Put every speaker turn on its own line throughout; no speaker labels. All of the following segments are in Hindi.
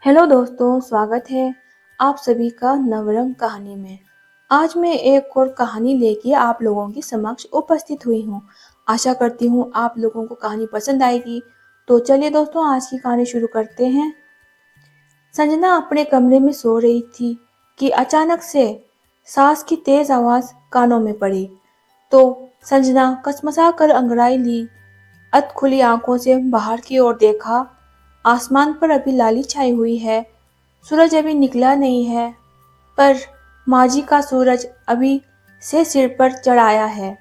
हेलो दोस्तों, स्वागत है आप सभी का नवरंग कहानी में। आज मैं एक और कहानी लेके आप लोगों के समक्ष उपस्थित हुई हूँ। आशा करती हूँ आप लोगों को कहानी पसंद आएगी। तो चलिए दोस्तों, आज की कहानी शुरू करते हैं। संजना अपने कमरे में सो रही थी कि अचानक से सास की तेज आवाज कानों में पड़ी। तो संजना कसमसा कर अंगड़ाई ली। अध खुली आंखों से बाहर की ओर देखा। आसमान पर अभी लाली छाई हुई है। सूरज अभी निकला नहीं है, पर माँ जी का सूरज अभी से सिर पर चढ़ आया है।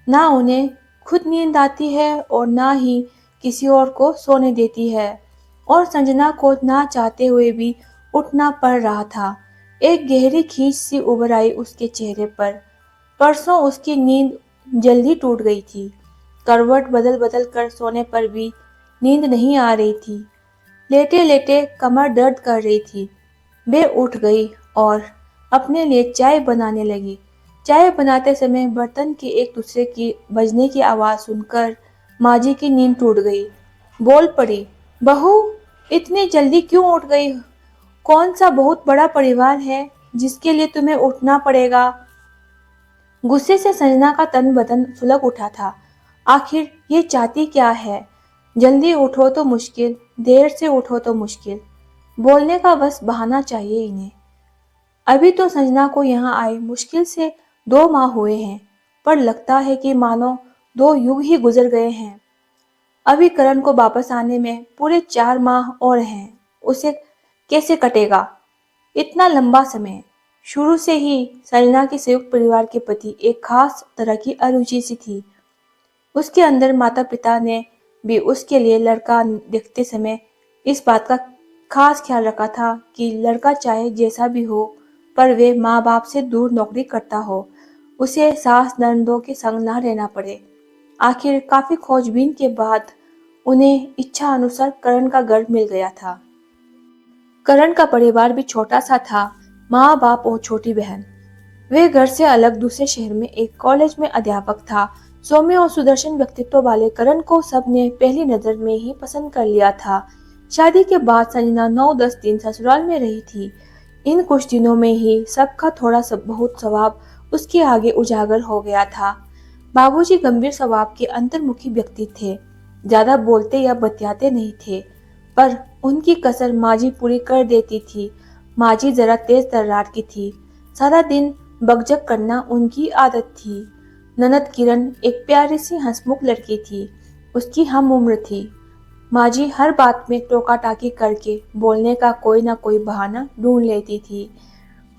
ना उन्हें खुद नींद आती है और ना ही किसी और को सोने देती है, और संजना को ना चाहते हुए भी उठना पड़ रहा था। एक गहरी खींच सी उभर आई उसके चेहरे पर। परसों उसकी नींद जल्दी टूट गई थी। करवट बदल बदल कर सोने पर भी नींद नहीं आ रही थी। लेटे लेटे कमर दर्द कर रही थी। वे उठ गई और अपने लिए चाय बनाने लगी। चाय बनाते समय बर्तन के एक दूसरे की बजने की आवाज सुनकर माँ जी की नींद टूट गई। बोल पड़ी, बहू, इतनी जल्दी क्यों उठ गई? कौन सा बहुत बड़ा परिवार है जिसके लिए तुम्हें उठना पड़ेगा? गुस्से से संजना का तन बदन सुलग उठा था। आखिर ये चाहती क्या है? जल्दी उठो तो मुश्किल, देर से उठो तो मुश्किल। बोलने का बस बहाना चाहिए इन्हें। अभी तो संजना को यहाँ आए मुश्किल से 2 माह हुए हैं, पर लगता है कि मानो 2 युग ही गुजर गए हैं। अभी करण को वापस आने में पूरे 4 माह और हैं। उसे कैसे कटेगा इतना लंबा समय? शुरू से ही संजना के संयुक्त परिवार के प्रति एक खास तरह की अरुचि सी थी। उसके अंदर माता पिता ने भी उसके लिए लड़का देखते समय इस बात का खास ख्याल रखा था कि लड़का चाहे जैसा भी हो, पर वे माँ बाप से दूर नौकरी करता हो, उसे सास ननदों के संग ना रहना पड़े। आखिर काफी खोजबीन के बाद उन्हें इच्छा अनुसार करण का घर मिल गया था। करण का परिवार भी छोटा सा था, माँ बाप और छोटी बहन। वे घर से अलग दूसरे शहर में एक कॉलेज में अध्यापक था। सौम्य और सुदर्शन व्यक्तित्व वाले करण को सबने पहली नजर में ही पसंद कर लिया था। शादी के बाद संजना 9-10 दिन ससुराल में रही थी। इन कुछ दिनों में ही सबका थोड़ा सब बहुत स्वभाव उसके आगे उजागर हो गया था। बाबूजी गंभीर स्वभाव के अंतर्मुखी व्यक्ति थे। ज्यादा बोलते या बतियाते नहीं थे, पर उनकी कसर माजी पूरी कर देती थी। माजी जरा तेज तर्रार की थी। सारा दिन बकझक करना उनकी आदत थी। ननद किरण एक प्यारी सी हंसमुख लड़की थी। उसकी हम उम्र थी। माजी हर बात में टोका टाकी करके बोलने का कोई ना कोई बहाना ढूंढ लेती थी,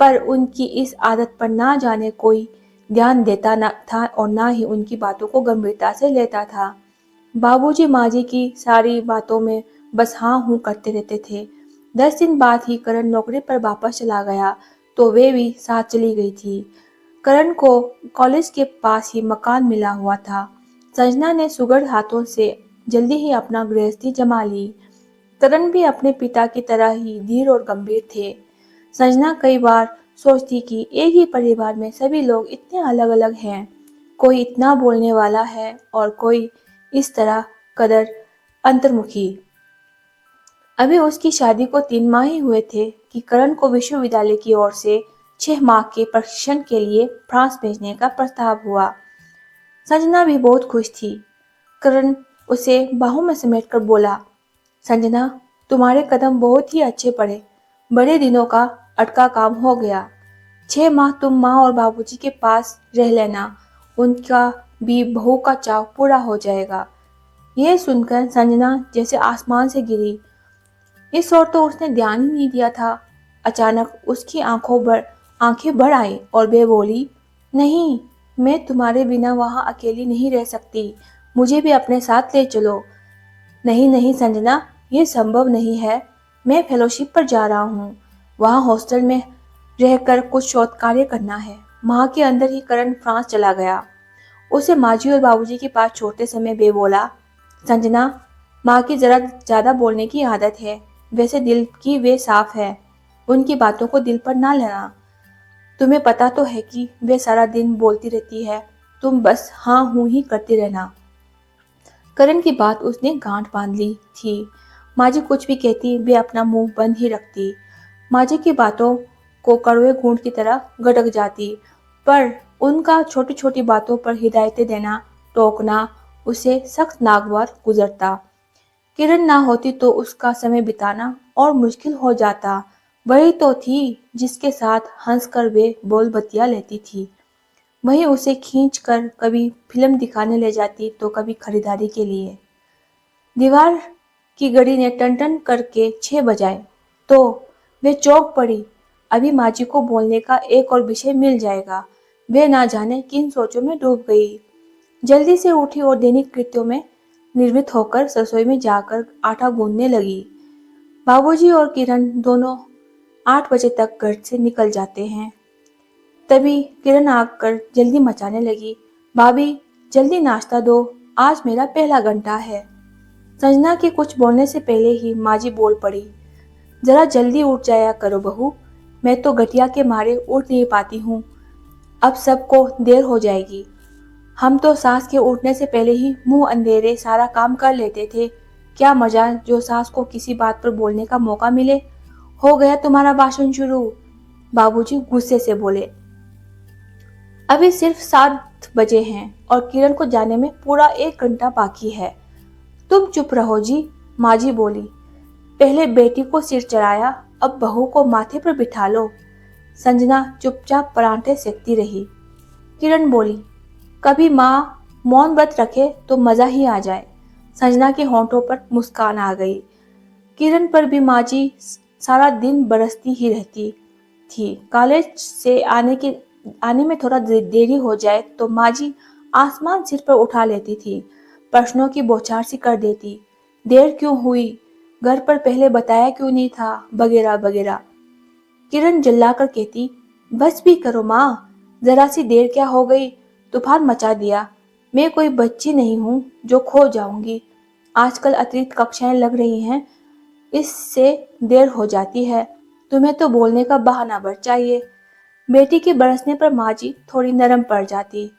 पर उनकी इस आदत पर ना जाने कोई ध्यान देता न था और ना ही उनकी बातों को गंभीरता से लेता था। बाबूजी माजी की सारी बातों में बस हाँ हूँ करते रहते थे। 10 दिन बाद ही करण नौकरी पर वापस चला गया, तो वे भी साथ चली गई थी। करण को कॉलेज के पास ही मकान मिला हुआ था। संजना ने सुगढ़ हाथों से जल्दी ही अपना गृहस्थी जमा ली। करण भी अपने पिता की तरह ही धीर और गंभीर थे। संजना कई बार सोचती कि एक ही परिवार में सभी लोग इतने अलग अलग हैं। कोई इतना बोलने वाला है और कोई इस तरह कदर अंतर्मुखी। अभी उसकी शादी को 3 माह ही हुए थे कि करण को विश्वविद्यालय की ओर से 6 माह के प्रशिक्षण के लिए फ्रांस भेजने का प्रस्ताव हुआ। संजना भी बहुत खुश थी। करण उसे बाहों में समेटकर बोला, संजना, तुम्हारे कदम बहुत ही अच्छे पड़े। बड़े दिनों का अटका काम हो गया। 6 माह तुम माँ और बाबूजी के पास रह लेना, उनका भी बहू का चाव पूरा हो जाएगा। यह सुनकर संजना जैसे आसमान से गिरी। इस ओर तो उसने ध्यान ही नहीं दिया था। अचानक उसकी आंखें भर आई और वे बोली, नहीं, मैं तुम्हारे बिना वहां अकेली नहीं रह सकती। मुझे भी अपने साथ ले चलो। नहीं नहीं संजना, ये संभव नहीं है। मैं फेलोशिप पर जा रहा हूँ। वहाँ हॉस्टल में रहकर कुछ शोध कार्य करना है। माह के अंदर ही करण फ्रांस चला गया। उसे माँ जी और बाबूजी के पास छोड़ते समय वे बोला, संजना, माँ की जरा ज्यादा बोलने की आदत है। वैसे दिल की वे साफ है। उनकी बातों को दिल पर ना लेना। तुम्हें पता तो है कि वे सारा दिन बोलती रहती है। तुम बस हाँ हूँ ही करती रहना। करण की बात उसने गांठ बांध ली थी। माँ जी कुछ भी कहती वे अपना मुंह बंद ही रखती। माँ जी की बातों को कड़वे घूंट की तरह गटक जाती, पर उनका छोटी छोटी बातों पर हिदायतें देना, टोकना उसे सख्त नागवार गुजरता। किरण ना होती तो उसका समय बिताना और मुश्किल हो जाता। वही तो थी जिसके साथ हंसकर वे बोल बतिया लेती थी। वही उसे खींच कर कभी फिल्म दिखाने ले जाती तो कभी खरीदारी के लिए। दीवार की घड़ी ने टन टन करके 6 बजाए तो वे चौंक पड़ी। अभी माँ जी को बोलने का एक और विषय मिल जाएगा। वे ना जाने किन सोचों में डूब गई। जल्दी से उठी और दैनिक कृत्यों में निर्वृत होकर रसोई में जाकर आटा गूंदने लगी। बाबूजी और किरण दोनों 8 बजे तक घर से निकल जाते हैं। तभी किरण आकर जल्दी मचाने लगी। भाभी, जल्दी नाश्ता दो, आज मेरा पहला घंटा है। संजना के कुछ बोलने से पहले ही माँ जी बोल पड़ी। जरा जल्दी उठ जाया करो बहू, मैं तो गठिया के मारे उठ नहीं पाती हूँ। अब सबको देर हो जाएगी। हम तो सास के उठने से पहले ही मुंह अंधेरे सारा काम कर लेते थे। क्या मजा जो सास को किसी बात पर बोलने का मौका मिले। हो गया तुम्हारा भाषण शुरू, बाबूजी गुस्से से बोले। अभी सिर्फ 7 बजे हैं और किरण को जाने में पूरा 1 घंटा बाकी है। तुम चुप रहो जी, माँ जी बोली। पहले बेटी को सिर चढ़ाया, अब बहू को माथे पर बिठा लो। संजना चुपचाप परांठे सेकती रही। किरण बोली, कभी माँ मौन व्रत रखे तो मजा ही आ जाए। संजना के होंठों पर मुस्कान आ गई। किरण पर भी माँ जी सारा दिन बरसती ही रहती थी। कॉलेज से आने में थोड़ा देरी हो जाए तो माँ जी आसमान सिर पर उठा लेती थी। प्रश्नों की बौछार सी कर देती। देर क्यों हुई, घर पर पहले बताया क्यों नहीं था, वगैरह वगैरह। किरण चिल्लाकर कहती, बस भी करो माँ, जरा सी देर क्या हो गई, तूफान मचा दिया। मैं कोई बच्ची नहीं हूँ जो खो जाऊंगी। आजकल अतिरिक्त कक्षाएं लग रही हैं, इससे देर हो जाती है। तुम्हें तो बोलने का बहाना भर चाहिए। बेटी के बरसने पर माँ जी थोड़ी नरम पड़ जाती,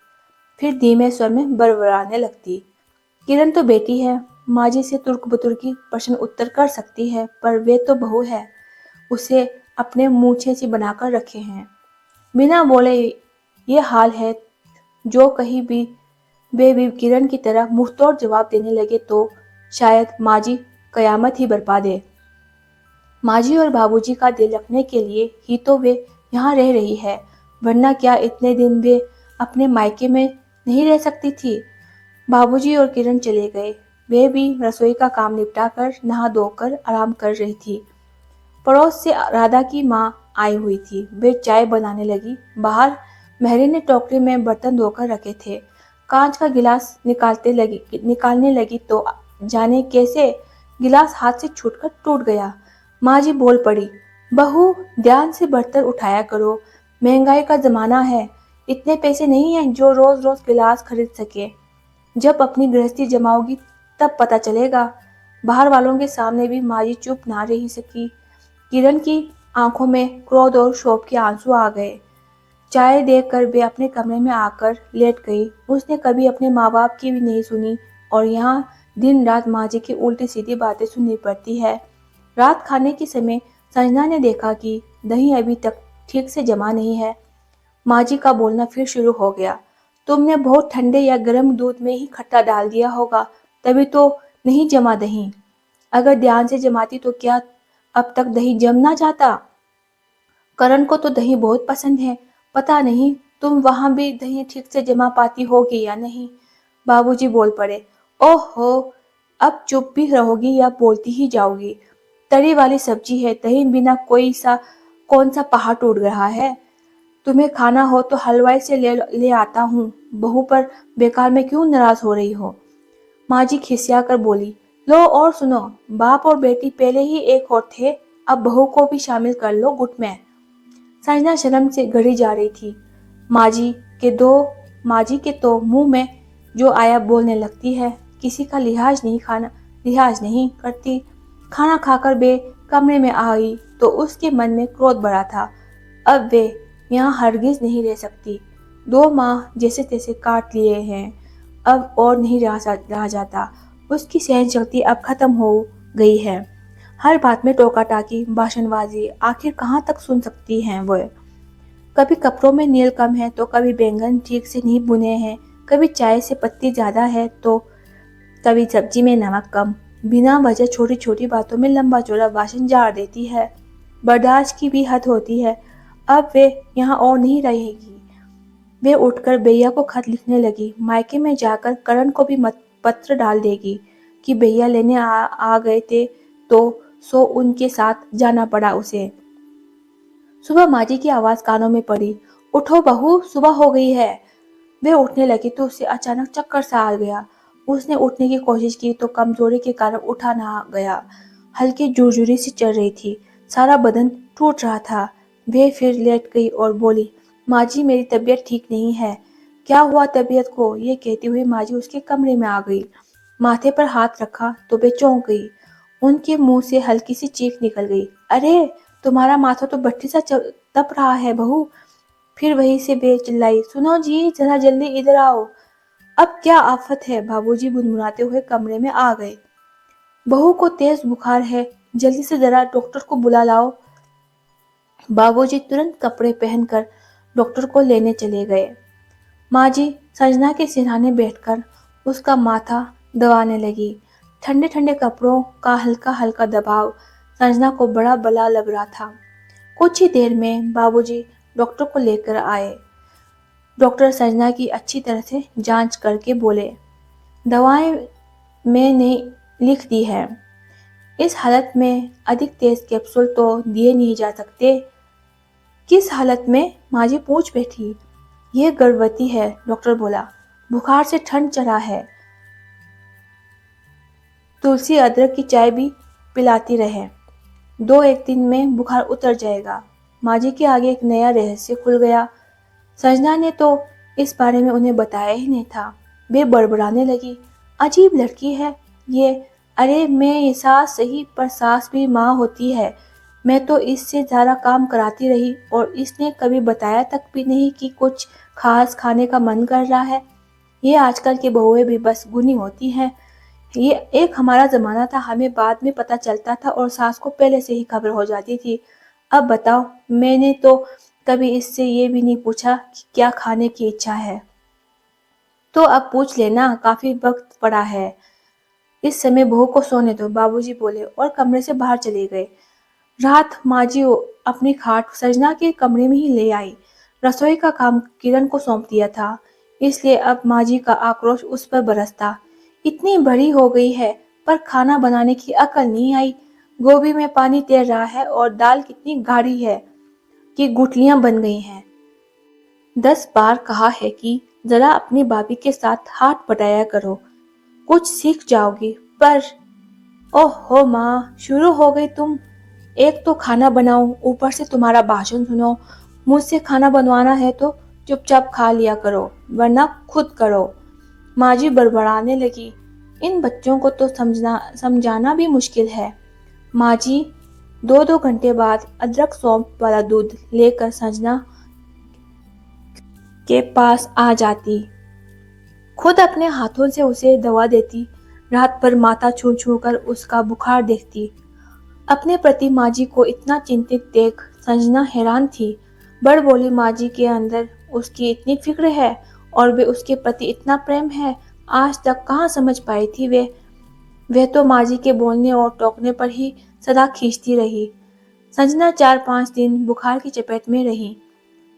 फिर धीमे स्वर में बड़बड़ाने लगती। किरण तो बेटी है, माँ जी से तुर्क बुतुर्की प्रश्न उत्तर कर सकती है, पर वे तो बहू है, उसे अपने मूछे सी बनाकर रखे हैं। बिना बोले ये हाल है, जो कहीं भी वे भी किरण की तरह मुंहतोड़ जवाब देने लगे तो शायद माँ जी कयामत ही बरपा दे। माँ जी और बाबूजी का दिल रखने के लिए ही तो वे यहाँ रह रही है, वरना क्या इतने दिन वे अपने मायके में नहीं रह सकती थी। बाबूजी और किरण चले गए। वे भी रसोई का काम निपटा कर नहा धोकर आराम कर रही थी। पड़ोस से राधा की माँ आई हुई थी। वे चाय बनाने लगी। बाहर मेहरी ने टोकरी में बर्तन धोकर रखे थे। कांच का गिलास निकालने लगी तो जाने कैसे गिलास हाथ से छूटकर टूट गया। माँ जी बोल पड़ी, बहू ध्यान से बर्तन उठाया करो, महंगाई का जमाना है, इतने पैसे नहीं हैं जो रोज रोज गिलास खरीद सके। जब अपनी गृहस्थी जमाओगी तब पता चलेगा। बाहर वालों के सामने भी माँ जी चुप ना रह सकी। किरण की आंखों में क्रोध और शोक के आंसू आ गए। चाय देखकर वे अपने कमरे में आकर लेट गई। उसने कभी अपने माँ बाप की भी नहीं सुनी और यहाँ दिन रात माँ जी की उल्टी सीधी बातें सुननी पड़ती है। रात खाने के समय संजना ने देखा कि दही अभी तक ठीक से जमा नहीं है। माँ जी का बोलना फिर शुरू हो गया। तुमने बहुत ठंडे या गर्म दूध में ही खट्टा डाल दिया होगा, तभी तो नहीं जमा दही। अगर ध्यान से जमाती तो क्या अब तक दही जम ना जाता। करण को तो दही बहुत पसंद है, पता नहीं तुम वहां भी दही ठीक से जमा पाती होगी या नहीं। बाबूजी बोल पड़े, ओहो, अब चुप भी रहोगी या बोलती ही जाओगी। तरी वाली सब्जी है, दही बिना कौन सा पहाड़ टूट रहा है। तुम्हें खाना हो तो हलवाई से ले आता हूँ, बहू पर बेकार में क्यों नाराज हो रही हो। माँ जी खिसिया कर बोली, लो और सुनो, बाप और बेटी पहले ही एक और थे, अब बहू को भी शामिल कर लो गुट में। संजना शर्म से गड़ी जा रही थी। माँ जी के तो मुंह में जो आया बोलने लगती है, किसी का लिहाज नहीं करती। खाना खाकर वे कमरे में आई तो उसके मन में क्रोध बढ़ा था। अब वे यहाँ हरगिज नहीं रह सकती। 2 माह जैसे तैसे काट लिए हैं, अब और नहीं रहा जाता। उसकी सहन शक्ति अब खत्म हो गई है। हर बात में टोका टाकी, भाषणबाजी, आखिर कहाँ तक सुन सकती हैं वो। कभी कपड़ों में नील कम है तो कभी बैंगन ठीक से नहीं बुने हैं, कभी चाय से पत्ती ज्यादा है तो कभी सब्जी में नमक कम। बिना वजह छोटी छोटी बातों में लंबा चौड़ा भाषण झाड़ देती है। बर्दाश्त की भी हद होती है। अब वे यहाँ और नहीं रहेगी। वे उठकर भैया को खत लिखने लगी। मायके में जाकर करण को भी पत्र डाल देगी कि भैया लेने आ गए थे तो सो उनके साथ जाना पड़ा उसे। सुबह माजी की आवाज कानों में पड़ी, उठो बहू, सुबह हो गई है। वे उठने लगी तो उसे अचानक चक्कर सा आ गया। उसने उठने की कोशिश की तो कमजोरी के कारण उठा ना गया। हल्की जुरजुरी सी चल रही थी, सारा बदन टूट रहा था। वे फिर लेट गई और बोली, माजी मेरी तबीयत ठीक नहीं है। क्या हुआ तबीयत को? ये कहती हुई माजी उसके कमरे में आ गई। माथे पर हाथ रखा तो वे चौंक गई। उनके मुंह से हल्की सी चीख निकल गई, अरे तुम्हारा माथा तो भट्टी सा तप रहा है बहू। फिर वहीं से वे चिल्लाई, सुनो जी जरा जल्दी इधर आओ। अब क्या आफत है? बाबूजी गुनगुनाते हुए कमरे में आ गए। बहू को तेज बुखार है, जल्दी से जरा डॉक्टर को बुला लाओ। बाबूजी तुरंत कपड़े पहनकर डॉक्टर को लेने चले गए। माँ जी संजना के सिरहाने बैठकर उसका माथा दबाने लगी। ठंडे ठंडे कपड़ों का हल्का हल्का दबाव संजना को बड़ा भला लग रहा था। कुछ ही देर में बाबूजी डॉक्टर को लेकर आए। डॉक्टर संजना की अच्छी तरह से जांच करके बोले, दवाएं मैंने लिख दी है। इस हालत में अधिक तेज कैप्सूल तो दिए नहीं जा सकते। किस हालत में? माँ जी पूछ बैठी। यह गर्भवती है, डॉक्टर बोला। बुखार से ठंड चढ़ा है। तुलसी अदरक की चाय भी पिलाती रहे, 2-1 दिन में बुखार उतर जाएगा। माँ जी के आगे एक नया रहस्य खुल गया। संजना ने तो इस बारे में उन्हें बताया ही नहीं था। वे बड़बड़ाने लगी, अजीब लड़की है ये। अरे मैं ये सास सही पर सास भी माँ होती है। मैं तो इससे ज़्यादा काम कराती रही और इसने कभी बताया तक भी नहीं कि कुछ खास खाने का मन कर रहा है। ये आजकल की बहुएं भी बस गुनी होती हैं। ये एक हमारा जमाना था, हमें बाद में पता चलता था और सास को पहले से ही खबर हो जाती थी। अब बताओ, मैंने तो कभी इससे ये भी नहीं पूछा कि क्या खाने की इच्छा है। तो अब पूछ लेना, काफी वक्त पड़ा है। इस समय बहू को सोने दो, बाबूजी बोले और कमरे से बाहर चले गए। रात माँ जी अपनी खाट सजना के कमरे में ही ले आई। रसोई का काम किरण को सौंप दिया था, इसलिए अब माँ जी का आक्रोश उस पर बरसता। इतनी बड़ी हो गई है पर खाना बनाने की अकल नहीं आई। गोभी में पानी तैर रहा है और दाल कितनी गाढ़ी है कि गुठलियां बन गई हैं। 10 बार कहा है कि जरा अपनी भाभी के साथ हाथ बटाया करो, कुछ सीख जाओगी, पर ओहो माँ, शुरू हो गई तुम। एक तो खाना बनाओ, ऊपर से तुम्हारा भाषण सुनो। मुझसे खाना बनवाना है तो चुपचाप खा लिया करो, वरना खुद करो। माँ जी बड़बड़ाने लगी, इन बच्चों को तो समझाना भी मुश्किल है। माँ जी 2-2 घंटे बाद अदरक सौंफ वाला दूध लेकर संजना के पास आ जाती, खुद अपने हाथों से उसे दवा देती, रात भर माथा छू छू कर उसका बुखार देखती। अपने प्रति माँ जी को इतना चिंतित देख संजना हैरान थी। बड़ बोली, माँ जी के अंदर उसकी इतनी फिक्र है और वे उसके प्रति इतना प्रेम है, आज तक कहाँ समझ पाई थी वे तो माँ जी के बोलने और टोकने पर ही सदा खींचती रही। संजना 4-5 दिन बुखार की चपेट में रही।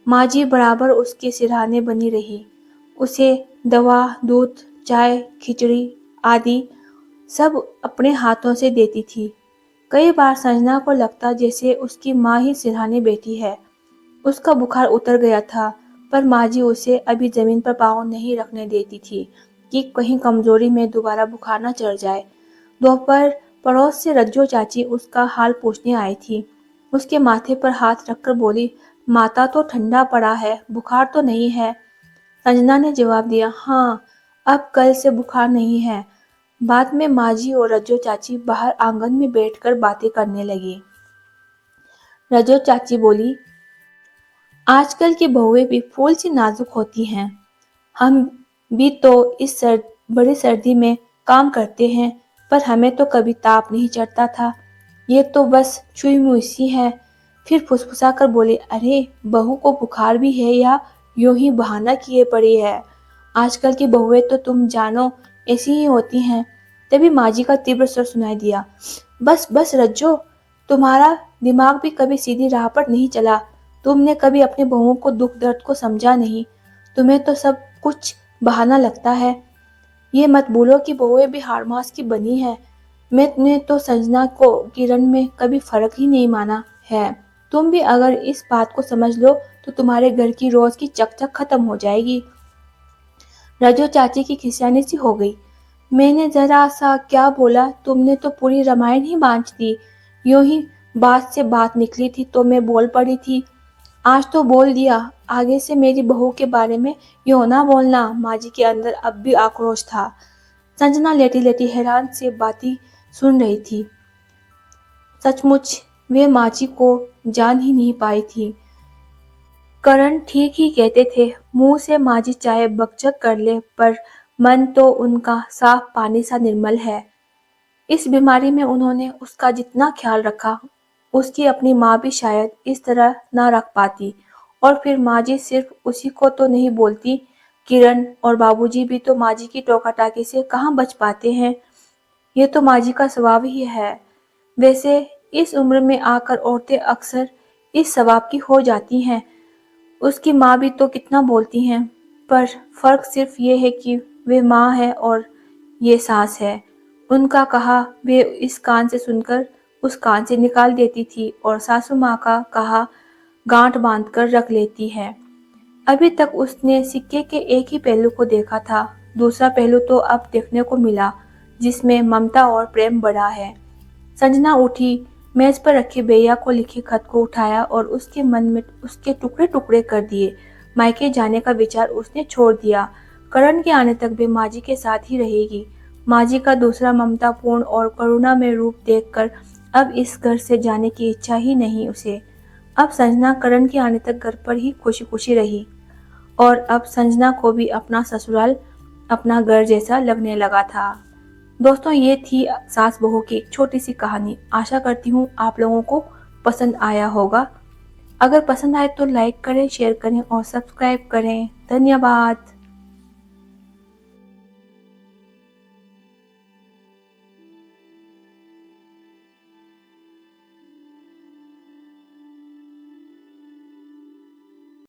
माँ जी बराबर उसके सिरहाने बनी रही। उसे दवा, दूध, चाय, खिचड़ी आदि सब अपने हाथों से देती थी। कई बार संजना को लगता जैसे उसकी माँ ही सिरहाने बैठी है। उसका बुखार उतर गया था, पर माँ जी उसे अभी जमीन पर पाँव नहीं रखने देती थी कि कहीं कमजोरी में दोबारा बुखार न चढ़ जाए। दोपहर पड़ोस से रज्जो चाची उसका हाल पूछने आई थी। उसके माथे पर हाथ रखकर बोली, माथा तो ठंडा पड़ा है, बुखार तो नहीं है। संजना ने जवाब दिया, हाँ, अब कल से बुखार नहीं है। बाद में माँ जी और रज्जो चाची बाहर आंगन में बैठकर बातें करने लगी। रज्जो चाची बोली, आजकल की बहुएं भी फूल सी नाजुक होती हैं। हम भी तो इस बड़ी सर्दी में काम करते हैं, पर हमें तो कभी ताप नहीं चढ़ता था। ये तो बस छुई मुई सी है। फिर फुसफुसा कर बोली, अरे बहू को बुखार भी है या यूं ही बहाना किए पड़ी है। आजकल की बहुएं तो तुम जानो ऐसी ही होती हैं। तभी माँ जी का तीव्र स्वर सुनाई दिया, बस बस रज्जो, तुम्हारा दिमाग भी कभी सीधी राह पर नहीं चला। तुमने कभी अपने बहुओं को दुख दर्द को समझा नहीं। तुम्हें तो सब कुछ बहाना लगता है। ये मत भूलो कि बहुएं भी हाड़ मांस की बनी है। मैंने तो संजना को किरण में कभी फर्क ही नहीं माना है। तुम भी अगर इस बात को समझ लो तो तुम्हारे घर की रोज की चकचक खत्म हो जाएगी। रजो चाची की खिसियानी सी हो गई। मैंने जरा सा क्या बोला, तुमने तो पूरी रामायण ही बांध दी। यूं ही बात से बात निकली थी तो मैं बोल पड़ी थी। आज तो बोल दिया, आगे से मेरी बहू के बारे में यूं ना बोलना। माँ जी के अंदर अब भी आक्रोश था। संजना लेटी लेटी हैरान से बातें सुन रही थी। सचमुच वे माँ जी को जान ही नहीं पाई थी। करण ठीक ही कहते थे, मुंह से माँ जी चाहे बकझक कर ले पर मन तो उनका साफ पानी सा निर्मल है। इस बीमारी में उन्होंने उसका जितना ख्याल रखा, उसकी अपनी माँ भी शायद इस तरह ना रख पाती। और फिर माँ जी सिर्फ उसी को तो नहीं बोलती, किरण और बाबूजी भी तो माँ जी की टोका टाकी से कहाँ बच पाते हैं। ये तो माँ जी का स्वभाव ही है। वैसे इस उम्र में आकर औरतें अक्सर इस स्वभाव की हो जाती हैं। उसकी माँ भी तो कितना बोलती हैं, पर फर्क सिर्फ ये है कि वे माँ है और ये सास है। उनका कहा वे इस कान से सुनकर उस कान से निकाल देती थी और सासू माँ का कहा गांठ बांध कर रख लेती है। अभी तक उसने सिक्के के एक ही पहलू को देखा था, दूसरा पहलू तो अब देखने को मिला जिसमें ममता और प्रेम बड़ा है। संजना उठी, मेज पर रखे भैया को लिखे खत को उठाया और उसके मन में उसके टुकड़े टुकड़े कर दिए। मायके जाने का विचार उसने छोड़ दिया। करण के आने तक वे माँ जी के साथ ही रहेगी। माँ जी का दूसरा ममतापूर्ण और करुणा में रूप देखकर अब इस घर से जाने की इच्छा ही नहीं उसे। अब संजना करण के आने तक घर पर ही खुशी खुशी रही और अब संजना को भी अपना ससुराल अपना घर जैसा लगने लगा था। दोस्तों, ये थी सास बहू की एक छोटी सी कहानी। आशा करती हूँ आप लोगों को पसंद आया होगा। अगर पसंद आए तो लाइक करें, शेयर करें और सब्सक्राइब करें। धन्यवाद।